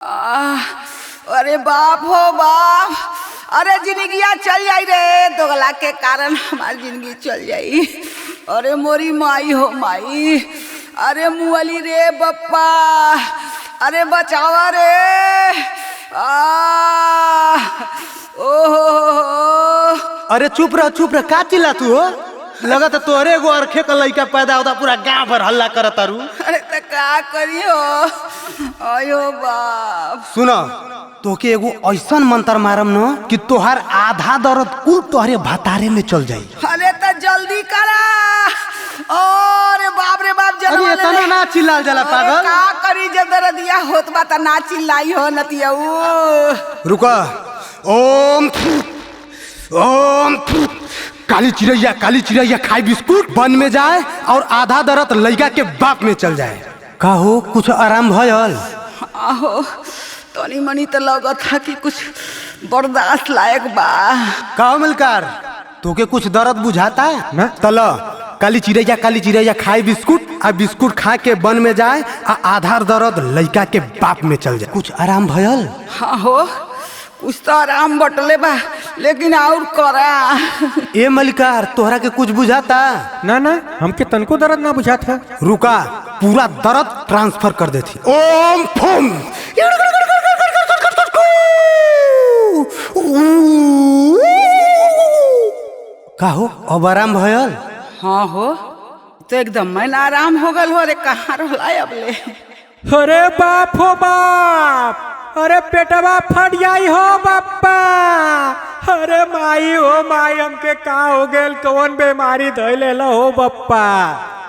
अरे बाप हो बाप। अरे जिंदगिया चल जाई रे, दोगला के कारण हमारी जिंदगी चल जाई। अरे मोरी माई हो माई, अरे मुअली रे बप्पा, अरे बचावा रे। ओहो। अरे चुप रह का चिल्ला तू हो? लगत तोरे एगो अरखे का लइका पैदा होता पूरा गांव भर हल्ला करत तारू। अरे त का करियो, आयो बाप। सुनो तोके एगो ऐसन मंत्र मारम न कि तोहार आधा दर्द कुल तोहरे भतारे में चल जाई। अरे त जल्दी करा। अरे बाप रे बाप, अरे इतना ना चिल्लाल जाला पागल। का करी जब दर्दिया होत बा त ना चिल्लाई हो नतिया। रुका। ओम ओम काली चिड़ैया खाई बिस्कुट बन में जाए और आधा दर्द लइका के बाप में चल जाए। का हो कुछ आराम भयल? आहो तनी मनी तो लगत था कि कुछ बर्दाश्त लायक बा। का मिलकर तोके कुछ दर्द बुझाता है ना? तला काली चिड़ैया खाई बिस्कुट आ बिस्कुट खा के बन में जाए आ आधा दर्द लइका के बाप में चल जाए। कुछ आराम भयल? हाँ हो कुछ तो आराम बटले बा, लेकिन और करा। ए मलिकार तोहरा के कुछ बुझाता? ना हमके तनको दर्द ना बुझाता। रुका पूरा दर्द ट्रांसफर कर देती। ओम फुम का हो अब आराम भयल? हाँ हो तो एकदम मैं आराम हो गल हो। अरे कहाँ रहा अब ले। अरे बाप हो बाप, अरे पेटवा फट जाई हो बाप्पा। अरे माई हो माई, हमके का हो गेल, कौन बीमारी धइले ला हो बाप्पा।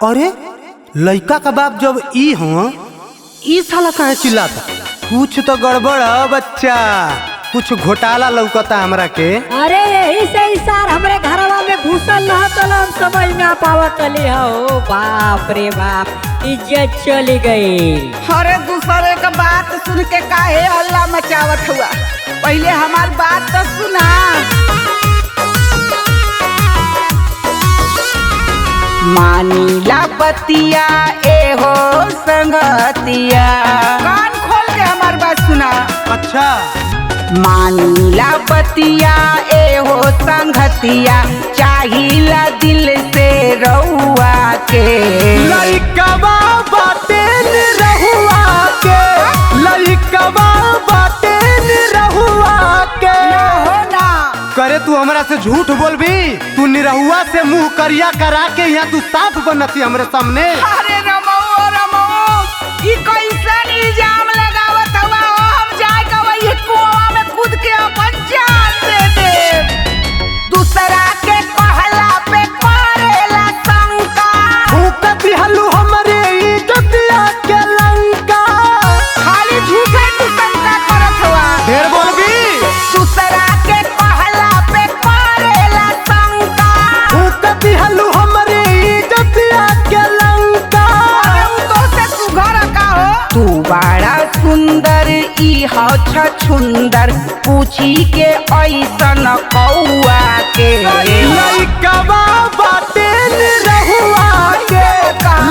अरे लइका का बाप जब ई हो ई साला काहे चिल्लाता? कुछ तो गड़बड़ है बच्चा, कुछ घोटाला लौकता हमरा के। अरे यही से ही सार हमरे घरवा में घुसल रहा तो हम समझ ना पावत हो। बाप रे बाप, इज्जत चली गई। अरे दूसरे का बात सुन के काहे हल्ला मचावत हुआ? पहले हमारी बात तो सुना। मानीला बतिया ए हो संगतिया, कान खोल के हमारी बात सुना। अच्छा मानीला बतिया ए हो संगतिया, चाहिला दिल से रहुआ के। लइकवा बाटे न रहुआ के, लइकवा बाटे न रहुआ के। हो ना करे तू हमरा से झूठ बोलबी? तू निरहुआ से मुंह करिया करा के यहाँ तू साफ बनती हमरे सामने। अरे रमो ई कैसन इल्जाम लगावत हवा हो? हम जाए के वही कुआं में कूद के अपन जान दे दे। दूसरा के कहला पे करेला शंका, फूक दिहलू हमरे इज्जतिया के लंका। खाली झूठे तू शंका करत हवा। ढेर बोलबी? दूसरा के कहला पे करेला शंका, फूक दिहलू हमरे इज्जतिया के लंका। तो से तू घर का हो? तू बड़ा सुंदर ई हो छछुंदर, पूछी के ऐसन कौआ के। लइकवा बाटे न रहुआ के,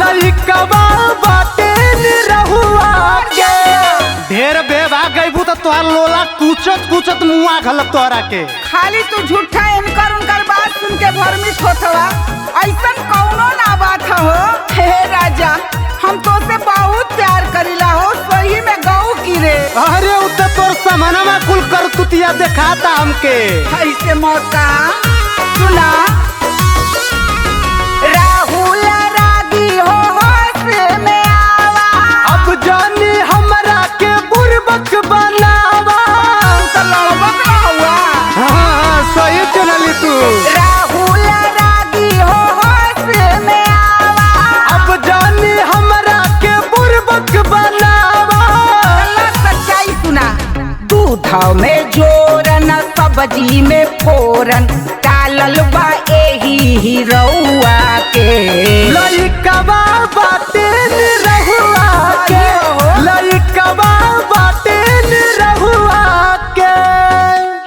लइकवा बाटे न रहुआ के। ढेर बेवा गईबू तो तोहार लोला कुचत मुआ घलत तोहरा के। खाली तू झूठा इनकर उनकर बात सुन के भरमित होतवा। ऐसन कौनो ना बात हो। हे राजा हम तो से बहुत प्यार करीला हो, सही में गऊ की रे। अरे उत तोर समानमा कुल कर तुतिया देखाता हमके। ऐसे मौत का सुना। राहुल रागी हो होश में आवा, अब जानी हमरा के बुरबक बनावा। तो लड़बक ना हुआ। हाँ सही चलली तू। राहुल रागी हो होश में आवा, अब जानी हमरा के बुरबक बनावा। सच्चाई सुना। दूध में जोरन सब्जी में फोरन, डालल बा एही ही रउआ के। लइकवा बाटे न रहुआ के, लइकवा बाटे न रहुआ के।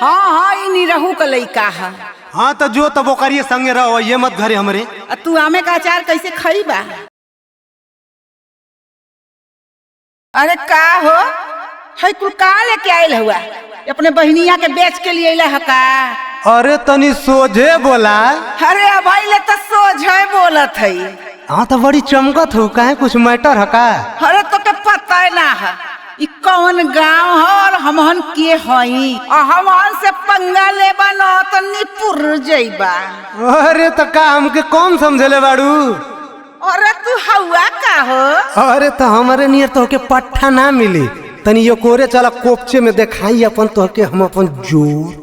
हाँ ई निरहू का लइका है। हाँ तो जो तब ओकरिए संगे रहो, ये मत घरे हमरे। तू आमे का अचार कैसे खइबा? अरे का हो है कुल कहाँ लेके आयल हुआ? अपने बहनिया के बेच के लिए अइला है का? अरे तनी सोझे बोला। अरे अब ले तो सोझे बोलत है। हाँ तो बड़ी चमकत हो, काहे कुछ मैटर है का? अरे तो के पता है ना है ई कौन गांव है और हमहन के हई और हमहन से पंगा लेबा न तो निपुर जइबा। अरे तो का हमके कौन समझले बाड़ू? अरे तू हवा का हो? अरे तो हमारे नियर तो के पट्ठा ना मिली, तनी यो कोरे चला कोपचे में दिखाई अपन तो के हम अपन जोर।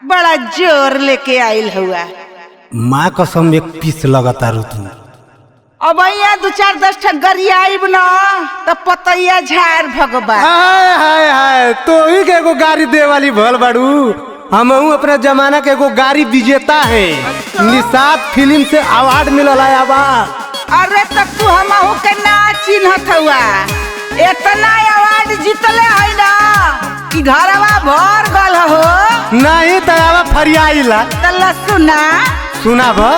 बड़ा जोर लेके आइल हुआ। माँ कसम एक पीस लगता रू तू। अब यहाँ 2-4-10 ठा गरिया आइब न तो पतैया झाड़ भगवा। हाय हाय हाय, तो ही के एगो गाड़ी दे वाली भल बाड़ू। हम अपने जमाना के एगो गाड़ी विजेता है, निषाद फिल्म से अवार्ड मिलल है अवार्ड। अरे तब तू हमहू के ना चिन्हत हुआ, इतना अवार्ड जीतले है ना कि घरवा भर गल हो। नहीं तो अब फरियाइला तल्ला सुना भा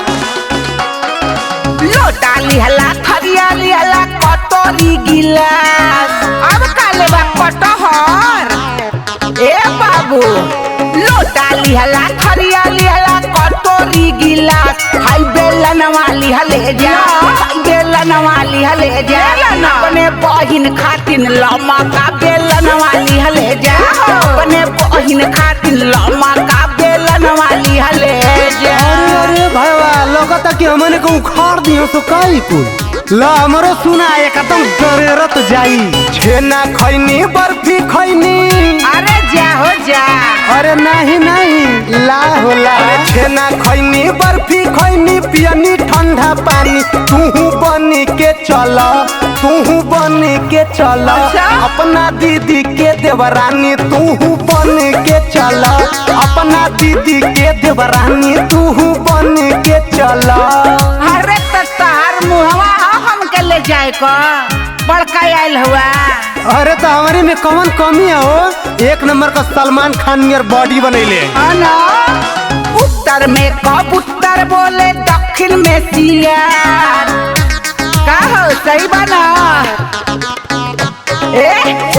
लोटा लिहला थरिया लिहला कटोरी गिलास। अब काले बा कटहर ए बाबू, लोटा लिहला थरिया लिहला कटोरी गिलास। हाई बेलन वाली हले जा, हाई बेलन वाली हले जा। अपने बहिन खातिन लमा का बेलन वाली हले जा, अपने बहिन खातिन लमा का बेलन वाली हले जा। अरे भाईवा लगता कि हमने को उखाड़ दियो तो काई कुल ला हमरो सुना एकदम डरेरत जाई। छेना खैनी बर्फी खैनी। अरे जा हो जा। अरे नहीं नहीं ला हो ला। अरे छेना खैनी बर्फी खैनी पियनी ठंडा पानी। तू बनी के चल, तू बनी के चल। अच्छा? अपना दीदी के देवरानी तू बन के चल, अपना दीदी के देवरानी तू बन के चल। अरे तार मुहवा हमके ले जाए को बड़का आयल हुआ। अरे तो हमारे में कौन कमी है हो? एक नंबर का सलमान खान नियर बॉडी बनैले। उत्तर में कबूतर बोले दक्षिण में सियार। का हो सही बना?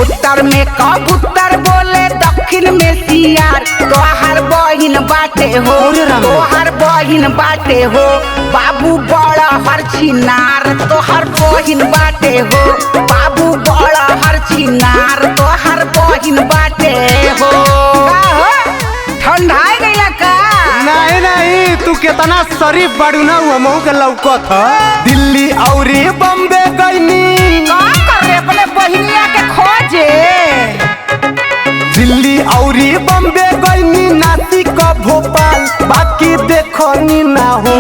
उत्तर में कबूतर बोले दक्षिण में सियार। तोहर बहिन बाटे हो, तोहर बहिन बाटे हो बाबू बड़ा हर छिनार। तोहर बहिन बाटे हो बाबू बड़ा हर छिनार। तोहर बहिन बाटे हो। ठंडा गईला का? नहीं नहीं, तू कितना शरीफ बाड़ू ना हुआ मऊ के लौकत ह। दिल्ली औरी बम्बे गईनी। का कर रे अपने बहिनिया के खोजे? दिल्ली औरी बम्बे गईनी, नासिक भोपाल। बाकी देखनी ना हो,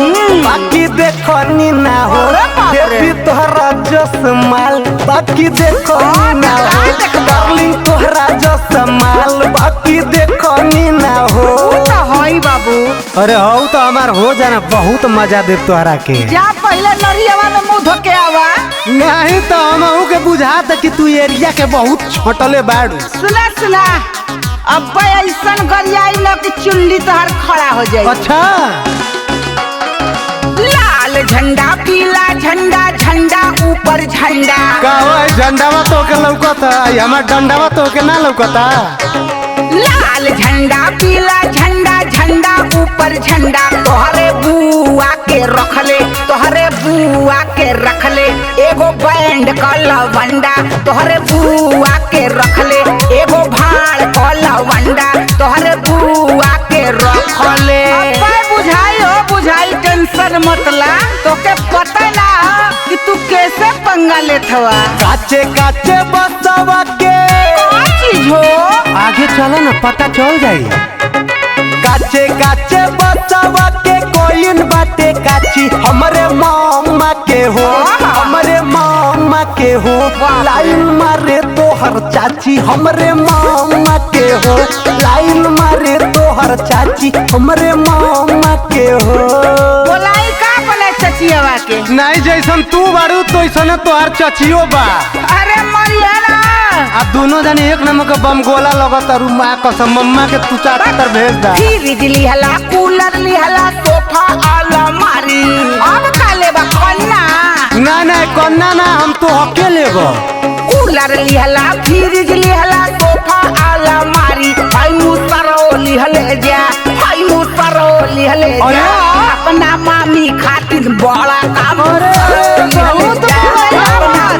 बाकी देखनी ना हो। बेबी तोहरा जस माल, बाकी देखनी ना हो। डार्लिंग तोहरा जस माल, बाकी देखनी ना हो। हई बाबू, अरे हो तो हमार हो जाना, बहुत मजा दे तोहरा के। जा पहले नरियावा में मुंह धो के आवा। नहीं तो हम के बुझात कि तू एरिया के बहुत छोटले बाड़ू। सुना अब ऐसन गरियाई न कि चुल्ली तोहर खड़ा हो जाए। अच्छा, लाल झंडा पीला झंडा, झंडा ऊपर झंडा। का झंडावा तो के लौकता, हमार डंडावा तो के ना लौकता। लाल झंडा पीला झंडा, झंडा ऊपर झंडा। तोहरे बुआ के रखले, तोहरे बुआ के रखले एगो बैंड का लवंडा। तोहरे बुआ के रखले एगो भाड़ का लवंडा। तोहरे बुआ के रखले बुझाई टेंशन मतला। तो के पता ना कि तू कैसे पंगा लेत हवा। काचे काचे बसवा के कौन चीज हो? आगे चलो ना पता चल जाई। काचे काचे बसवा के कोइन बाटे काची। हमरे मामा के हो, हमरे मामा के हो। लाइन मारे तोहर चाची, हमरे मामा के हो। लाइन मारे तोहर चाची, हमरे मामा के हो। बोलाई का बोले चचियावा के? नहीं जैसन तू बारू तो ऐसा तोहर चचियो बा। अरे मरिया ना। अब दोनों जने एक नंबर का बम गोला लगता। रू माँ कसम मम्मा के तू चाचा तर भेज दा। फ्रिज लिहला, कूलर लिहला, सोफा अलमारी। अब काले बा कन्ना। ना ना कन्ना ना, हम तो हके लेबो। कूलर लिहला फ्रिज लिहला सोफा अलमारी हाय मुसरो लिहले जा हाय मुसरो लिहले जा अपना मामी खातिर बड़ा काम अपना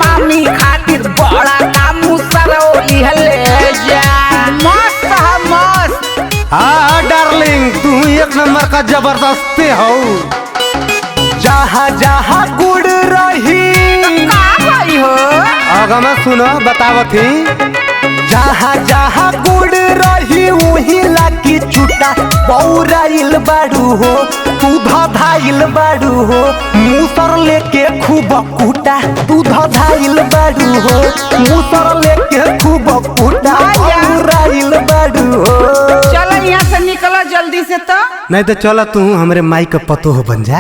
मामी खातिर बड़ा काम मुसरो लिहले जा मस्त है मस्त। हाँ डार्लिंग तू एक नंबर का जबरदस्त हो। जहाँ जहाँ गुड़ रही हो आगमा सुनो बतावत ही। जहाँ जहाँ गुड़ रही वही लागी चुटा बौराइल बाड़ू हो तू धाइल बाड़ू हो मूसर लेके खूब कूटा तू धाइल बाड़ू हो मूसर लेके खूब कूटा बौराइल बाड़ू हो। चलो यहाँ से निकलो जल्दी से तो नहीं तो चलो तू हमरे माई का पतो हो बन जा।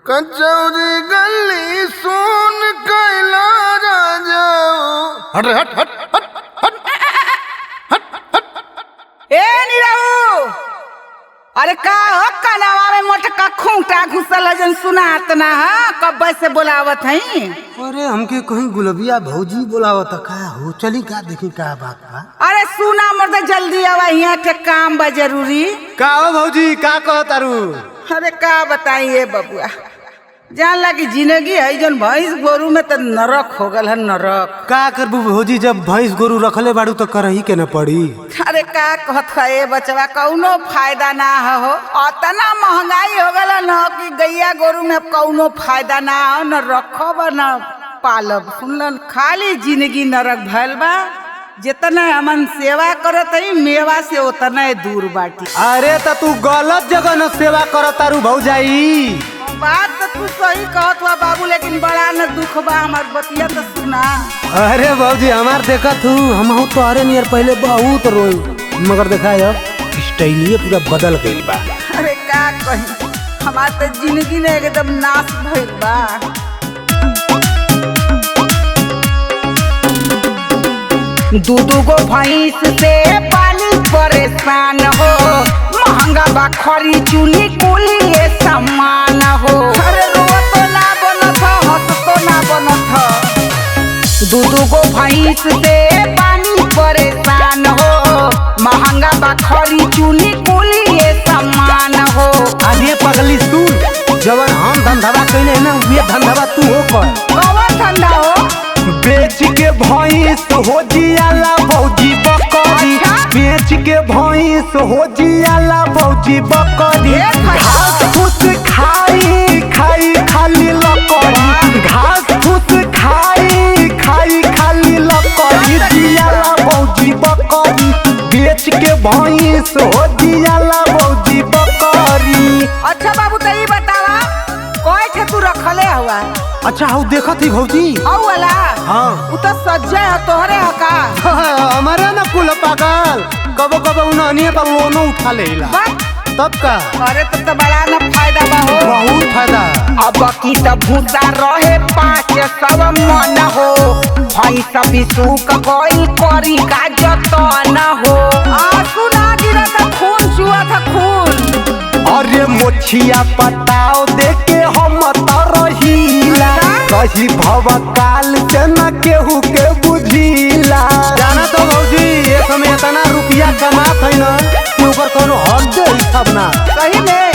कचौरी गली सुन कैला राजा हट हट हट हट हट ए निरहु अरे का हो कनावा में मोटका खूंटा घुसल जन सुनात ना है कब से बुलावत हई। अरे हमके कहीं गुलबिया भौजी बोलावत का हो चली का देखी का बात बा। अरे सुना मर्द जल्दी आवा यहाँ के काम बा जरूरी। का हो भौजी का कहतारू। अरे का बताइए बबुआ जान लगी जिंदगी है जन भैंस गोरू में तो नरक हो गल है नरक। का करबू भौजी जब भैंस गोरू रखले बाड़ू तो करही के न पड़ी। अरे का कहत है बचवा कौनो फायदा ना हो अतना महंगाई हो गल न कि गैया गोरू में कौनो फायदा ना हो न रखब न पालब सुनलन खाली जिंदगी नरक भैल बा। जितना हमन सेवा करत है मेवा से उतना दूर बाटी। अरे तो तू गलत जगह न सेवा करतारू भौजाई। बात तो तू सही कहत हुआ बाबू लेकिन बड़ा न दुख बा हमार बतिया तो सुना। अरे भौजी हमार देखत हूँ हम तो अरे नियर पहले बहुत रोई मगर देखा स्टाइलिए पूरा बदल गई बा। अरे का कही हमार तो जिंदगी ने एकदम नाश भइल बा। दू गो भैंस से पानी परेशान हो महंगा बा खरी चूनी कुली ये सामान हो। अरे रोत तो ना बनत हंस तो ना बनत दू गो भैंस से पानी परेशान हो महंगा बा खरी चूनी कुली ये सामान हो। आगे पगली सुन जवन हम धंधा कइले ना वे धंधा तू हो कर। कौन धंधा हो बेच के भैंस हो जियाला भौजी बकरी बेच के भैंस हो जियाला भौजी बकरी घास फूस खाई खाई खाली लकड़ी घास फूस खाई खाई खाली लकड़ी जियाला भौजी बकरी बेच के भैंस हो जियाला भौजी बकरी। अच्छा बाबू तो ये बतावा कोई थे तू रखले हुआ। अच्छा हूँ देखत ही भौजी औ वाला हाँ उ तो सज्जा है तोहरे है का। हमारा ना कुल पागल कबो कबो उन्होंने पर लोनो उठा लेला तब का। अरे तो बड़ा ना फायदा बा हो बहुत फायदा। अब की सब भूसा रहे 500 मन हो भैंस भी सूख गई करी का जतन हो। आंसू ना गिरा था खून चुआ था खून। अरे मोछिया पटाओ देके हम तरहीला कही भव काल से न केहू के बुझीला। जाना तो भौजी ये समय इतना रुपया कमात है ना कि ऊपर कोनो हद हिसाब ना। सही में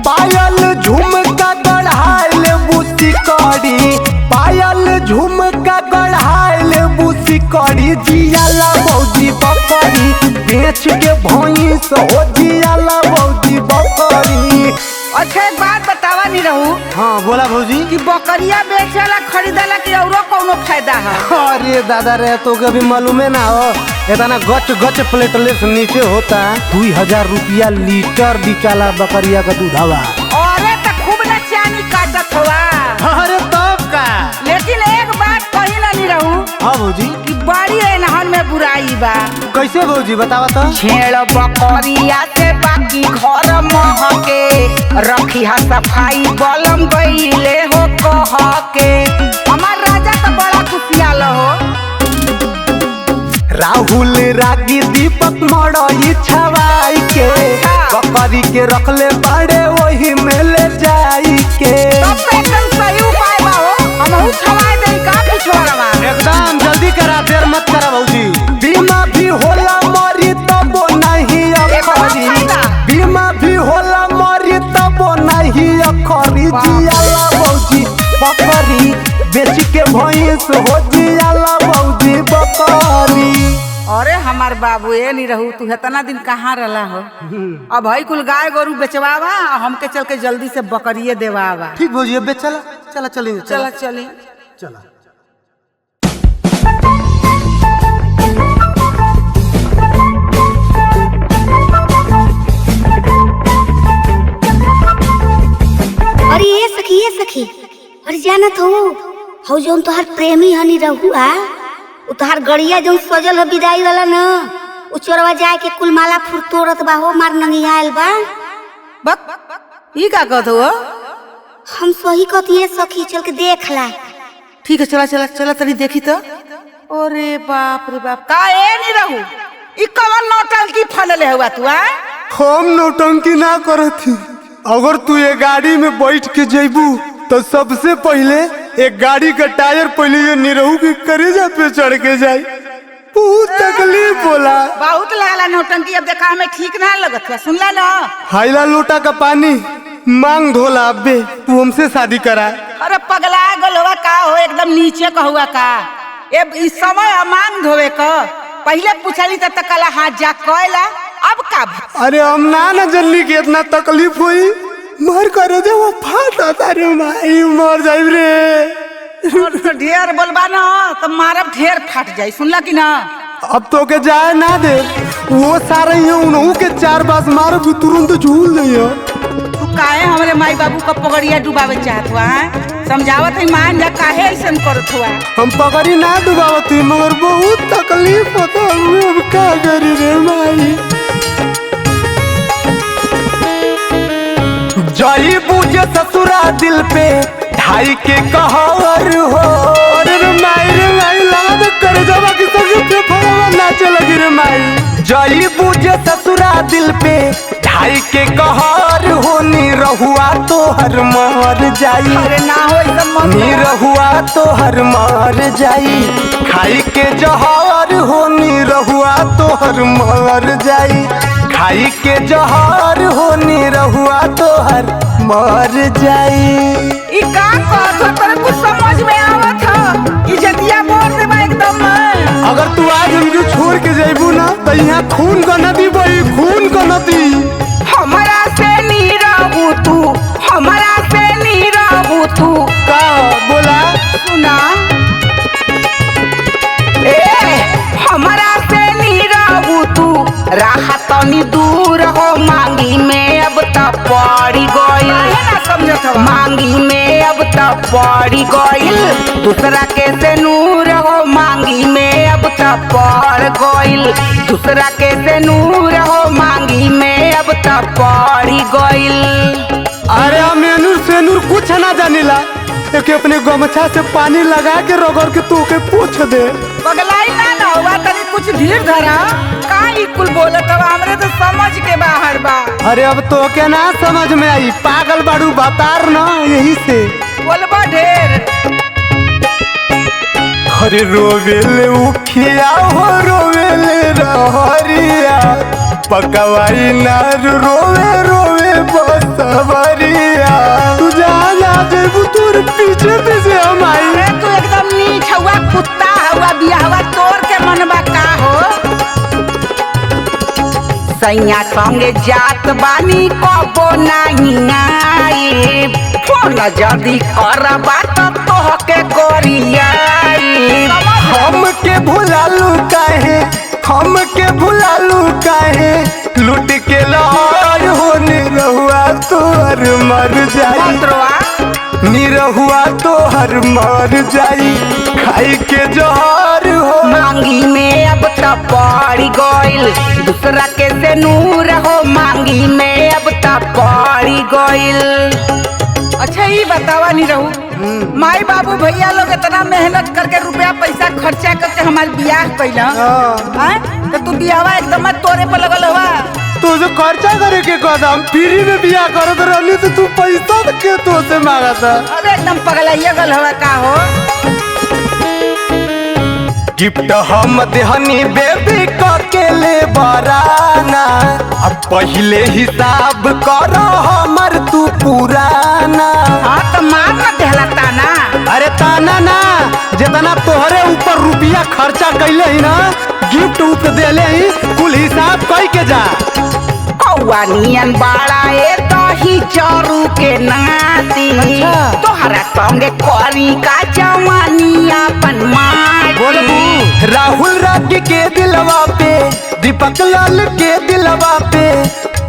पायल झुमका गढ़ाइल बुसी कड़ी पायल झुमका गढ़ाइल बुसी कड़ी जियाला भौजी बकरी बेच के भैंस हो जियाला भौजी बकरी। अच्छा एक बात बतावा नहीं रहू हाँ बोला भौजी कि बकरिया बेचला खरीदला कि औरो कोनो फायदा है। अरे दादा रे तो कभी मालूमे ना हो इतना गच गच प्लेटलेस नीचे होता 2000 रुपया लीटर बिकाला बकरिया का दूधावा। अरे तो खूब ना चानी काटत हुआ। अरे तब का लेकिन एक बात कही ना नहीं रहू हाँ भौजी कि बड़ी एनहन में बुराई बा। कैसे भौजी बतावा तो। छेड़ बकरिया से बाकी घर महके रखी हा सफाई बलम गईले हो कह के। हमार राजा तो बड़ा खुशियाल हो। राहुल रागी दीपक मड़ई छवाई के बकरी के रखले बड़े वही में ले जाई के। तब पे एकदम सही उपाय बा हो, हमहू छवाए देई का पिछवाड़वा। एकदम जल्दी करा, देर मत करा भौजी। बीमा भी होला मरी तब नहीं अखरी, बीमा भी होला मरी तब नहीं अखरी। जियाला भौजी बकरी बेच के भैंस हो जियाला भौजी बकरी। अरे हमार बाबू ए नहीं रहू, तू इतना दिन कहाँ रहला हो? अब हई कुल गाय गोरू बेचवावा, हमके चल के जल्दी से बकरिए देवावा। ठीक भौजी, अब चला चला चलेंगे, चला चली चला। अरे ये सखी अरे जानत हो जौन तोहार प्रेमी हनी रहुआ, उ तोहार गड़िया जौन सजल है विदाई वाला न, उ चोरवा जाए के कुल माला फुर तोड़त बा हो, मार नंगियाल बा। बक ई का कहत हो? हम सही कहती सखी, चल के देख ला। ठीक है, चला चला चला तनी देखी तो। अरे बाप रे बाप, का ए नहीं रहू, ई कवन नौटंकी फलले हुआ तू? हम नौटंकी ना करती। अगर तू ये गाड़ी में बैठ के जेबू तो सबसे पहले एक गाड़ी का टायर पहले ये निरहू के करेजा पे चढ़ के जाए, बहुत तकलीफ होला। बहुत लागला नौटंकी, अब देखा हमें ठीक ना लगत है, सुनला ना? हाइला लोटा का पानी मांग धोला अबे, तू हमसे शादी करा। अरे पगला गलवा का हो, एकदम नीचे का हुआ का? ए इस समय मांग धोवे का पहले पूछली त कला हाथ जा कहला, अब का? अरे हम ना जल्दी के इतना तकलीफ हुई, मर करे दे वो फाटा तारे माई मर जाई रे। और तो ढेर बोलबा ना तो मारब ढेर फट जाई, सुनला कि ना? अब तो के जाए ना दे, वो सारे ही उन्हों के 4 बास मारो भी तुरंत झूल नहीं। तू काहे हमरे माई बाबू का पगड़िया डुबावे चाहत हुआ? समझावत है मान जा, काहे ऐसन करत हुआ? हम पगड़ी ना डुबावती, मगर बहुत तकलीफ होता, अब का करी रे माई। जाई बूझे ससुरा दिल पे ढाई के कहर हो। अरे रे माई लाद कर जवा की सगे फड़वा नाचे लगी रे माई। जाई बूझे ससुरा दिल पे ढाई के कहर हो, नी रहुआ तो हर मर जाई। अरे ना हो एकदम नी रहुआ तो हर मर जाई, खाई के जहर हो, नी रहुआ तो हर मर जाई। खाई के जहर हो, नी रहुआ तो हर मर जाई। ई का कहत हो, तोरे कुछ समझ में आवत हो? इज्जतिया मोर देबा एकदम। अगर तू आज हमके छोड़ के जाइबू ना तो यहाँ खून का नदी बही, खून का नदी। हमरा से नी रहू तू, हमरा से नी रहू तू। का बोला? सुना ए, हमरा से नी रहू तू, राहत तनी दूर हो, मांगी में अब त पड़ी गइल। ना समझत हो? मांगी में अब त पड़ी गइल, दूसरा के से नूर हो, मांगी में अब त पड़ गइल। दूसरा के से नूर हो, मांगी में अब त पड़ी गइल। अरे हम एनूर सेनूर कुछ ना जानिला, एक अपने गमछा से पानी लगा के रगड़ के तो के पोछ दे। पगलाई ना हुआ, तनी कुछ धीर धरा। का ई कुल बोलत हो, हमरे तो समझ के बाहर बा। अरे अब तो के ना समझ में आई, पागल बाड़ू बतार ना, यही से बोलबा ढेर। अरे रोवेले उखिया हो, रोवेले रहरिया, पकवाई नार रोवे रोवे बसवरिया। तू जा जेबू तोर पीछे पीछे हम आई। अरे तू एकदम नीच हुआ, कुत्ता हुआ, बियाहवा तोड़ के मनबा का हो? सैया संगे जात बानी कबो नहीं आई, फोन जल्दी करबा तो तोहके करियाई। हमके भुलालू काहे, हमके भुलालू काहे, लूट के लहर हो, निरहुआ तोहर मर जाई। निरहुआ तोहर मर जाई, खाई के जहर हो, मांगी में अब त पड़ी गइल। दूसरा के से नूर हो, मांगी में अब त पड़ी गइल। अच्छा पहले ही बतावा नहीं रहू माई बाबू भैया लोग इतना मेहनत करके रुपया पैसा खर्चा करके हमारे बियाह कैला तो तू बियाहवा एकदम तोरे पर लगल हुआ। तू जो खर्चा करे के कदम फ्री में बियाह करत रहली तो तू पैसा के तो से मांगा था। अरे एकदम पगलाइए गल हवा का हो। गिफ्ट हम देहनी बेबी के ले बराना अब पहले हिसाब कर हमर तू पुराना। हाँ तो मार ना देहला ताना। अरे ताना ना जितना तोहरे ऊपर रुपया खर्चा कैले ही ना गिफ्ट उप देले ही कुल हिसाब कई के जा। कौआ नियन बाड़ा ए दही चरू के नाती तोहरा संगे करी का जवानी अपन माटी। बोलबू राहुल रागी के दिलवा पे दीपक लाल के दिलवा पे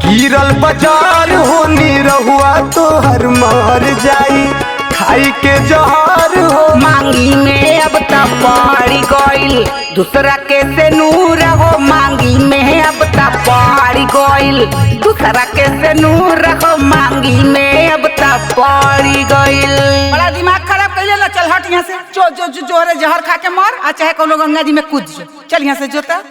गिरल बाजार होनी रहुआ तो हर मर जाई खाई के जहर हो। मांगी में अब तक पड़ी गइल दूसरा के से नूर हो। मांगी में अब तक पड़ी गइल दूसरा के से नूर हो। मांगी में अब तक पड़ी गइल। बड़ा दिमाग खराब कैले ना। चल हट यहाँ से जो जो जो जोरे जहर खा के मर आ चाहे कोनो गंगा जी में कूद चल यहाँ से जोता।